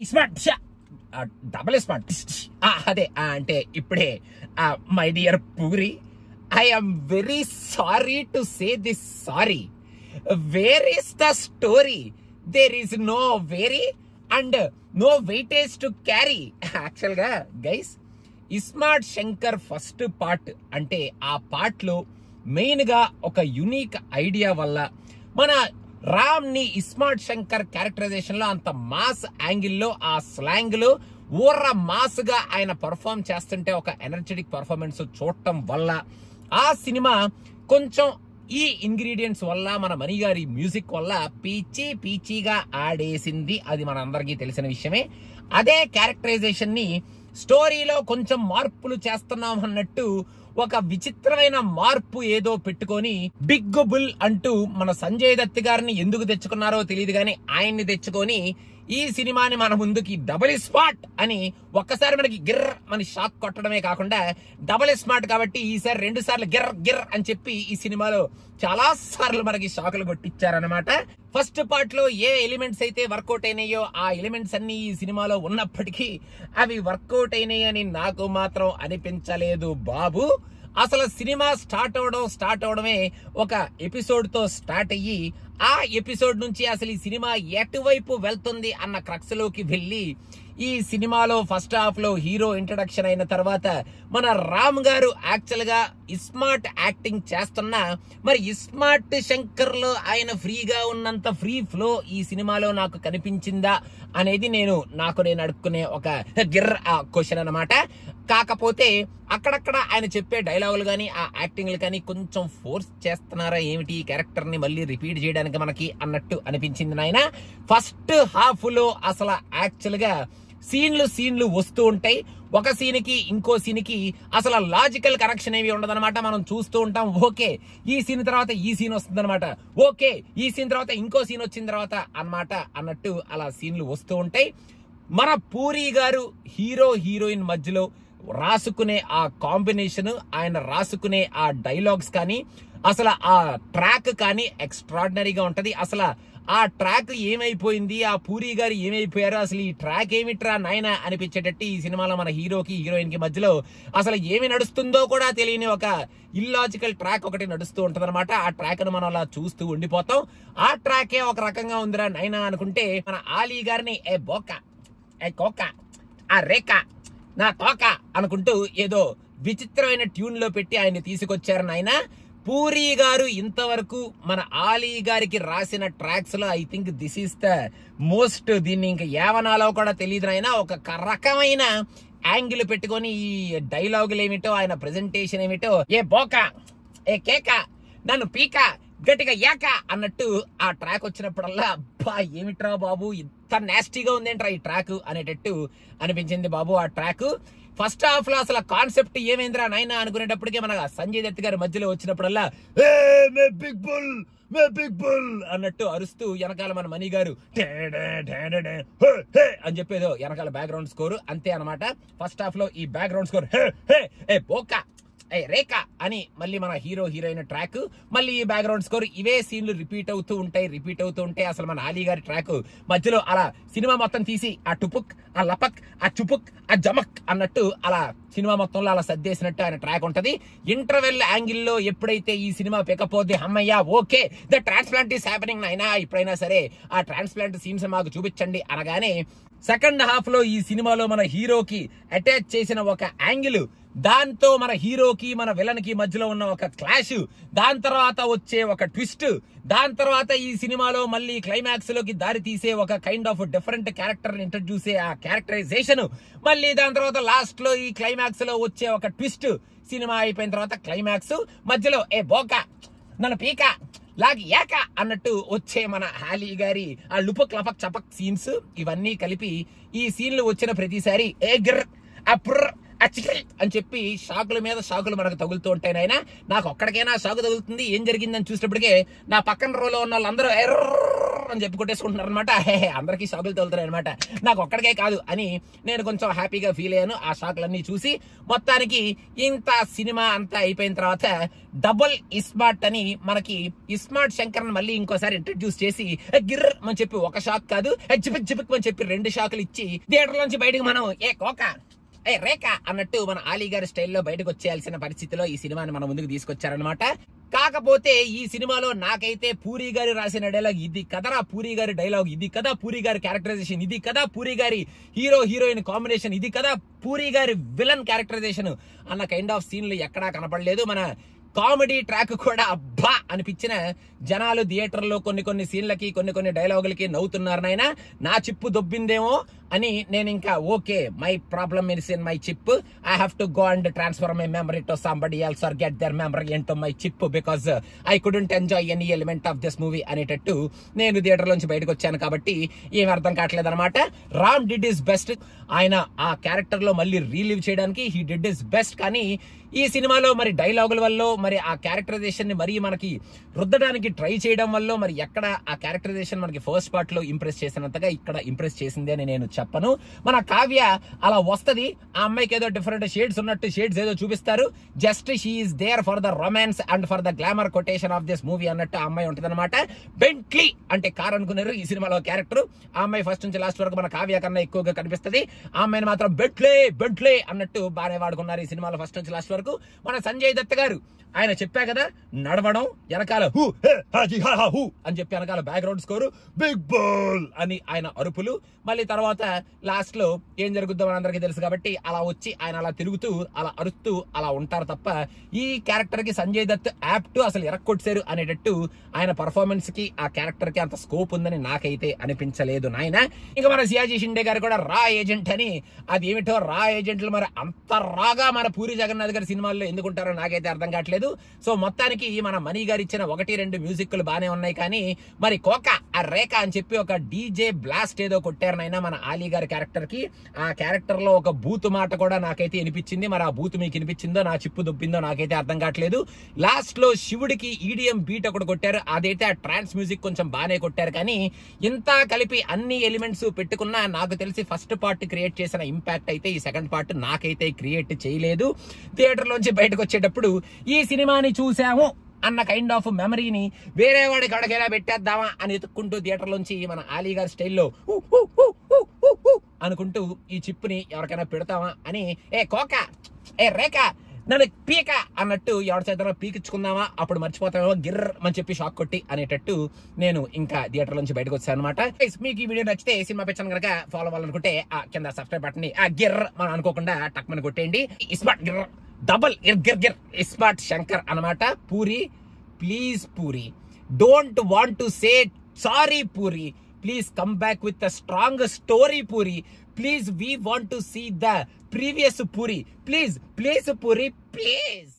Smart double smart అదే అంటే ఇప్పుడే my dear puri, I am very sorry to say this sorry. Where is the story? There is no very and no weightage to carry. Actually గా guys, iSmart Shankar first part అంటే ఆ part లో main గా ఒక unique idea వల్ల మన రామ్ ని iSmart Shankar characterisation లో అంత మాస్ యాంగిల్ లో ఆ స్లాంగ్ లో ఊర్ర మాస్ గా ఆయన పర్ఫార్మ్ చేస్తుంటే ఒక ఎనర్జెటిక్ పర్ఫార్మెన్స్ చూడటం వల్ల ఆ సినిమా కొంచెం ఈ ఇంగ్రీడియంట్స్ వల్ల మన మణి గారి మ్యూజిక్ వల్ల పీచీగా ఆడేసింది. అది మన అందరికీ తెలిసిన విషయమే. అదే క్యారెక్టరైజేషన్ ని స్టోరీలో కొంచెం మార్పులు చేస్తున్నాం అన్నట్టు ఒక విచిత్రమైన మార్పు ఏదో పెట్టుకొని బిగ్ బుల్ అంటూ మన సంజయ్ దత్ గారిని ఎందుకు తెచ్చుకున్నారో తెలియదు కానీ ఆయన్ని తెచ్చుకొని ఈ సినిమాని మన ముందుకి డబుల్ స్మార్ట్ అని ఒక్కసారి మనకి గిర్ర మన షాక్ కొట్టడమే కాకుండా డబుల్ స్మార్ట్ కాబట్టి ఈసారి 2 సార్లు గిర్ అని చెప్పి ఈ సినిమాలో చాలా సార్లు మనకి షాకులు కొట్టించారనమాట. ఫస్ట్ పార్ట్ లో ఏ ఎలిమెంట్స్ అయితే వర్కౌట్ అయినాయో ఆ ఎలిమెంట్స్ అన్ని ఈ సినిమాలో ఉన్నప్పటికీ అవి వర్కౌట్ అయినాయి అని నాకు మాత్రం అనిపించలేదు బాబు. అసలు సినిమా స్టార్ట్ అవడమే ఒక ఎపిసోడ్ తో స్టార్ట్ అయ్యి ఆ ఎపిసోడ్ నుంచి అసలు ఈ సినిమా ఎటువైపు వెళ్తుంది అన్న క్రక్స్ లోకి వెళ్ళి ఈ సినిమాలో ఫస్ట్ హాఫ్ లో హీరో ఇంట్రడక్షన్ అయిన తర్వాత మన రామ్ గారు యాక్చువల్ గా ఇస్మార్ట్ యాక్టింగ్ చేస్తున్నా మరి ఇస్మార్ట్ శంకర్ లో ఆయన ఫ్రీగా ఉన్నంత ఫ్రీ ఫ్లో ఈ సినిమాలో నాకు కనిపించిందా అనేది నాకు నేను అడుక్కునే ఒక క్వశ్చన్ అన్నమాట. కాకపోతే అక్కడక్కడ ఆయన చెప్పే డైలాగులు కానీ ఆ యాక్టింగ్లు కానీ కొంచెం ఫోర్స్ చేస్తున్నారా ఏమిటి ఈ క్యారెక్టర్ ని మళ్ళీ రిపీట్ చేయడానికి మనకి అన్నట్టు అనిపించింది నాయన. ఫస్ట్ హాఫ్ లో అసలు యాక్చువల్ గా సీన్లు వస్తూ ఉంటాయి. ఒక సీన్ కి ఇంకో సీన్ కి అసలు లాజికల్ కనెక్షన్ ఏమి ఉండదన్నమాట. మనం చూస్తూ ఉంటాం, ఓకే ఈ సీన్ తర్వాత ఈ సీన్ వస్తుంది అనమాట, ఓకే ఈ సీన్ తర్వాత ఇంకో సీన్ వచ్చిన తర్వాత అన్నమాట అన్నట్టు అలా సీన్లు వస్తూ ఉంటాయి. మన పూరి గారు హీరో హీరోయిన్ మధ్యలో రాసుకునే ఆ కాంబినేషన్, ఆయన రాసుకునే ఆ డైలాగ్స్ కానీ అసలు ఆ ట్రాక్ కానీ ఎక్స్ట్రాడినరీగా ఉంటది. అసలు ఆ ట్రాక్ ఏమైపోయింది, ఆ పూరి గారు ఏమైపోయారు, అసలు ఈ ట్రాక్ ఏమిట్రా నాయన అనిపించేటట్టు ఈ సినిమాలో మన హీరోకి హీరోయిన్ కి మధ్యలో అసలు ఏమి నడుస్తుందో కూడా తెలియని ఒక ఇల్లాజికల్ ట్రాక్ ఒకటి నడుస్తూ ఉంటది అనమాట. ఆ ట్రాక్ ను మనం అలా చూస్తూ ఉండిపోతాం. ఆ ట్రాకే ఒక రకంగా ఉందిరా నాయన అనుకుంటే మన ఆలీ గారిని ఏ బోక ఏ కోక ఆ రేఖ నా తోక అనుకుంటూ ఏదో విచిత్రమైన ట్యూన్ లో పెట్టి ఆయన్ని తీసుకొచ్చారు నాయన. పూరి గారు ఇంతవరకు మన ఆలీ గారికి రాసిన ట్రాక్స్ లో I think this is the most, దీన్ని ఇంకా ఏవనాలో కూడా తెలియదు నాయన. ఒక రకమైన యాంగిల్ పెట్టుకొని ఈ డైలాగులు ఏమిటో ఆయన ప్రెజెంటేషన్ ఏమిటో ఏ బోక ఏ కేక నన్ను పీక గట్టిగా యాక అన్నట్టు ఆ ట్రాక్ వచ్చినప్పుడల్లా అబ్బా ఏమిట్రా బాబు ఇంత నాస్టీగా ఉందేంట్రా ఈ ట్రాక్ అనేటట్టు అనిపించింది బాబు. ఆ ట్రాక్ ఫస్ట్ హాఫ్ లో అసలు కాన్సెప్ట్ ఏమైందిరా నాయన అనుకునేటప్పటికే మన సంజయ్ దత్ గారి మధ్యలో వచ్చినప్పుడల్లా బిగ్ బుల్ అన్నట్టు అరుస్తూ వెనకాల మన మణి గారు అని చెప్పేదో వెనకాల బ్యాక్గ్రౌండ్ స్కోర్ అంతే అనమాట. ఫస్ట్ హాఫ్ లో ఈ బ్యాక్గ్రౌండ్ స్కోర్ ఏ బోకా ఏ రేఖ అని మళ్ళీ మన హీరో హీరోయిన్ ట్రాక్, మళ్ళీ ఈ బ్యాక్గ్రౌండ్ స్కోర్, ఇవే సీన్లు రిపీట్ అవుతూ ఉంటాయి. అసలు మన ఆలీ గారి ట్రాక్ మధ్యలో అలా సినిమా మొత్తం తీసి ఆ టుపుక్ ఆ లపక్ ఆ చుపుక్ ఆ జమక్ అన్నట్టు అలా సినిమా మొత్తంలో అలా సర్దేసినట్టు ఆయన ట్రాక్ ఉంటది. ఇంటర్వెల్ యాంగిల్ లో ఎప్పుడైతే ఈ సినిమా పెకపోద్ది అమ్మయ్యా okay the transplant is happening అయినా ఇప్పుడైనా సరే ఆ ట్రాన్స్ప్లాంట్ సీన్స్ మాకు చూపించండి అనగానే సెకండ్ హాఫ్ లో ఈ సినిమాలో మన హీరోకి అటాచ్ చేసిన ఒక యాంగిల్, దాంతో మన హీరోకి మన విలన్ కి మధ్యలో ఉన్న ఒక క్లాష్, దాని తర్వాత వచ్చే ఒక ట్విస్ట్, దాని తర్వాత ఈ సినిమాలో మళ్ళీ క్లైమాక్స్ లోకి దారి తీసే ఒక kind of different character introduce ఆ క్యారెక్టరైజేషన్, మళ్ళీ దాని తర్వాత లాస్ట్ లో ఈ క్లైమాక్స్ లో వచ్చే ఒక ట్విస్ట్, సినిమా అయిపోయిన తర్వాత క్లైమాక్స్ మధ్యలో ఏ బోక నన్ను పీక లాగి యాక అన్నట్టు వచ్చే మన ఆలీ గారి ఆ లుపక్ లపక్ చపక్ సీన్స్, ఇవన్నీ కలిపి ఈ సీన్లు వచ్చిన ప్రతిసారి ఏ గిర్ అప్ర అని చెప్పి షాకుల మీద షాకులు మనకు తగులుతూ ఉంటాయి నాయన. నాకు ఒక్కడికైనా షాకు తగులుతుంది ఏం జరిగిందని చూసినప్పటికే నా పక్కన రోలో ఉన్న వాళ్ళందరూ అని చెప్పి కొట్టేసుకుంటున్నారు అనమాట. అందరికీ షాకులు తగులుతున్నాయి అనమాట, నాకు ఒక్కడికే కాదు అని నేను కొంచెం హ్యాపీగా ఫీల్ అయ్యాను ఆ షాకులన్నీ చూసి. మొత్తానికి ఇంత సినిమా అంతా అయిపోయిన తర్వాత డబుల్ ఇస్మార్ట్ అని మనకి ఇస్మార్ట్ శంకర్ మళ్ళీ ఇంకోసారి ఇంట్రడ్యూస్ చేసి గిర్ర అని చెప్పి ఒక షాక్ కాదు జిపిక్ జిపిక్ అని చెప్పి 2 షాకులు ఇచ్చి థియేటర్ నుంచి బయటకు మనం ఏ కోక ఏ రేఖ అన్నట్టు మన ఆలీ గారి స్టైల్లో బయటకు వచ్చేయాల్సిన పరిస్థితిలో ఈ సినిమాని మన ముందుకు తీసుకొచ్చారనమాట. కాకపోతే ఈ సినిమాలో నాకైతే పూరి గారు రాసిన డైలాగ్ ఇది కదరా, పూరి గారి డైలాగ్ ఇది కదా, పూరి గారి క్యారెక్టరైజేషన్ ఇది కదా, పూరి గారి హీరో హీరోయిన్ కాంబినేషన్ ఇది కదా, పూరి గారి విలన్ క్యారెక్టరైజేషన్ అన్న కైండ్ ఆఫ్ సీన్లు ఎక్కడా కనపడలేదు. మన కామెడీ ట్రాక్ కూడా అబ్బా అనిపించిన జనాలు థియేటర్లో కొన్ని సీన్లకి కొన్ని డైలాగులకి నవ్వుతున్నారు. నాయన నా చిప్పు దొబ్బిందేమో అని నేను ఇంకా okay, my problem is in my chip, I have to go and transfer my memory to somebody else or get their memory into my chip because I couldn't enjoy any element of this movie అనేటట్టు నేను theatre నుంచి బయటకు వచ్చాను. కాబట్టి ఏం అర్థం కావట్లేదు అనమాట. రామ్ డిడ్ హిస్ బెస్ట్, ఆయన ఆ క్యారెక్టర్ లో మళ్ళీ రీలివ్ చేయడానికి హీ డిడ్ హిస్ బెస్ట్. కానీ ఈ సినిమాలో మరి డైలాగుల వల్ల మరి ఆ క్యారెక్టరైజేషన్ ని మరి మనకి రుద్దడానికి ట్రై చేయడం వల్ల మరి ఎక్కడ ఆ క్యారెక్టరైజేషన్ మనకి ఫస్ట్ పార్ట్ లో ఇంప్రెస్ చేసినంతగా ఇక్కడ ఇంప్రెస్ చేసింది అని నేను చెప్పను. మన కావ్య అలా వస్తది, ఆ అమ్మాయికి ఏదో డిఫరెంట్ షేడ్స్ ఉన్నట్టు షేడ్స్ ఏదో చూపిస్తారు, just she is there for the romance and for the glamour quotation of this movie అన్నట్టు ఆ అమ్మాయి ఉంటుంది అనమాట. బెంట్లీ అంటే కార్ అనుకున్నారు ఈ సినిమాలో క్యారెక్టర్. ఆ అమ్మాయి ఫస్ట్ నుంచి లాస్ట్ వరకు మన కావ్య కన్నా ఎక్కువగా కనిపిస్తుంది. ఆ అమ్మాయిని మాత్రం బెంట్లే అన్నట్టు బాగానే వాడుకున్నారు ఈ సినిమాలో ఫస్ట్ నుంచి లాస్ట్ వరకు. మన సంజయ్ దత్ గారు ఆయన చెప్పా కదా, నడవడం వెనకాల హూ హూ అని చెప్పి వెనకాల బ్యాక్గ్రౌండ్ స్కోర్ బిగ్ బాల్ అని ఆయన అరుపులు, మళ్ళీ తర్వాత లాస్ట్ లో ఏం జరుగుద్దో మనందరికీ తెలుసు కాబట్టి అలా వచ్చి ఆయన అలా తిరుగుతూ అలా అరుస్తూ అలా ఉంటారు తప్ప ఈ క్యారెక్టర్ కి సంజయ్ దత్ యాప్ట్ అసలు ఎరక్కొట్టారు అనేటట్టు ఆయన పర్ఫార్మెన్స్ కి ఆ క్యారెక్టర్ కి అంత స్కోప్ ఉందని నాకైతే అనిపించలేదు నాయన. ఇంకా మన సియాజీ షిండే గారు కూడా రా ఏజెంట్ అని, అది ఏమిటో రా ఏజెంట్లు మరి అంత రాగా మన పూరి జగన్నాథ్ గారి సినిమాల్లో ఎందుకుంటారో నాకైతే అర్థం కావట్లేదు. సో మొత్తానికి మన మణి గారు ఇచ్చిన 1-2 మ్యూజిక్లు బానే ఉన్నాయి, కానీ మరి కోక ఆ రేఖ అని చెప్పి ఒక డీజే బ్లాస్ట్ ఏదో కొట్టారనైనా మన ఆలీ గారి క్యారెక్టర్ కి. ఆ క్యారెక్టర్ లో ఒక బూత్ మాట కూడా నాకైతే వినిపించింది, మరి ఆ బూత్ మీకు వినిపించిందో నా చిప్పు దొబ్బిందో నాకైతే అర్థం కావట్లేదు. లాస్ట్ లో శివుడికి ఈడిఎం బీట్ ఒకటి కొట్టారు, అదైతే ఆ ట్రాన్స్ మ్యూజిక్ కొంచెం బానే కొట్టారు. కానీ ఇంత కలిపి అన్ని ఎలిమెంట్స్ పెట్టుకున్నా నాకు తెలిసి ఫస్ట్ పార్ట్ క్రియేట్ చేసిన ఇంపాక్ట్ అయితే ఈ సెకండ్ పార్ట్ నాకైతే క్రియేట్ చేయలేదు. థియేటర్ లోంచి బయటకు వచ్చేటప్పుడు ఈ సినిమాని చూసాము అన్న కైండ్ ఆఫ్ మెమరీని వేరే వాడికి అడగేలా పెట్టేద్దామా అని ఎత్తుక్కుంటూ థియేటర్ లోంచి మన ఆలీ గారి స్టైల్లో అనుకుంటూ ఈ చిప్పుని ఎవరికైనా పెడతామా అని ఏ కోక ఏ రేఖ నన్ను పీక అన్నట్టు ఎవరి చేత పీకించుకుందామా అప్పుడు మర్చిపోతామేమో గిర్ర అని చెప్పి షాక్ కొట్టి అనేటట్టు నేను ఇంకా థియేటర్ నుంచి బయటకు వచ్చాను అనమాట. మీకు ఈ వీడియో నచ్చితే సినిమా పిచ్చాను కనుక ఫాలో అవ్వాలనుకుంటే ఆ కింద సబ్స్క్రైబ్ బటన్ ని ఆ గిర్ర మనం అనుకోకుండా టక్మని కొట్టేయండి. ఇస్మార్ట్ గిర్ర డబల్ గిర్ ఇస్మార్ట్ శంకర్ అనమాట. Puri please puri don't want to say sorry puri, please come back with a strong story Puri. Please, we want to see the previous Puri. Please Puri, please.